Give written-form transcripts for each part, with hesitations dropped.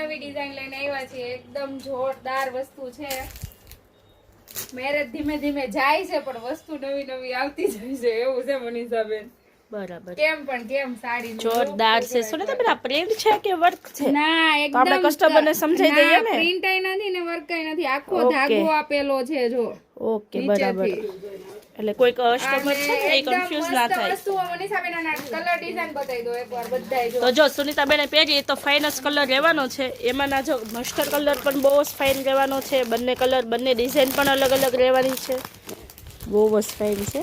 નવી ડિઝાઇન લઈને આવ્યા છીએ, એકદમ જોરદાર વસ્તુ છે. મેરેજ ધીમે ધીમે જાય છે પણ વસ્તુ નવી નવી આવતી જાય છે, એવું છે મનીષાબેન. બરાબર, કેમ પણ કેમ સાડી જોરદાર છે. સુનિતા બેન, આ પ્રિન્ટ છે કે વર્ક છે? ના, તો આપણે એકદમ કસ્ટમરને સમજાઈ દઈએ ને. પ્રિન્ટ નથી ને વર્ક નથી, આખો ઓકે. ધાગો આપેલો છે જો. ઓકે, બરાબર. એટલે કોઈ કસ્ટમર છે ને એ કન્ફ્યુઝ ના થાય. મનીષાબેન આના કલર ડિઝાઇન બતાવી દો એકવાર બધાય જો. તો જો સુનિતાબેને પહેરી તો ફાઇનસ કલર રહેવાનો છે. એમાંના જો મસ્ટર્ડ કલર પણ બહુ જ ફાઇન રહેવાનો છે. બંને કલર, બંને ડિઝાઇન પણ અલગ અલગ રહેવાની છે. બહુ જ ફાઇન છે.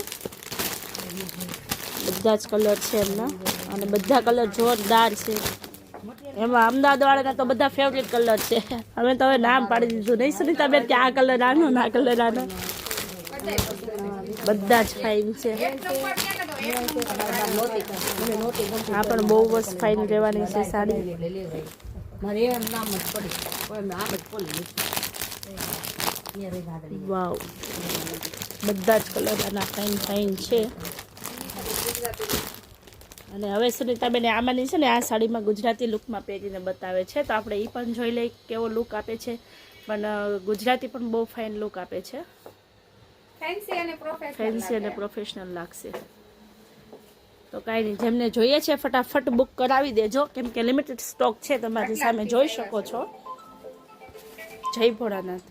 બધા જ કલર છે એમના, અને બધા કલર જોરદાર છે. એમાં અમદાવાદ વાળાના તો બધા ફેવરેટ કલર છે. અમે તો હવે નામ પાડી દીધું નહીં સુનિતાબેન કે આ કલર આનો, આ કલર આનો. બધા જ ફાઇન છે. આ પણ બહુ જ ફાઇન રહેવાની છે સાડી. વાવ, બધા જ કલર આના ફાઇન ફાઇન છે. અને હવે સુનિતાબેન આમાંની છે ને આ સાડીમાં ગુજરાતી લુકમાં પહેરીને બતાવે છે, તો આપણે એ પણ જોઈ લઈએ કેવો લુક આપે છે. પણ ગુજરાતી પણ બહુ ફાઇન લુક આપે છે. ફેન્સી અને પ્રોફેશનલ લાગશે. તો કાંઈ નહીં, જેમને જોઈએ છે ફટાફટ બુક કરાવી દેજો, કેમ કે લિમિટેડ સ્ટોક છે, તમારી સામે જોઈ શકો છો. જય ભોળાનાથ.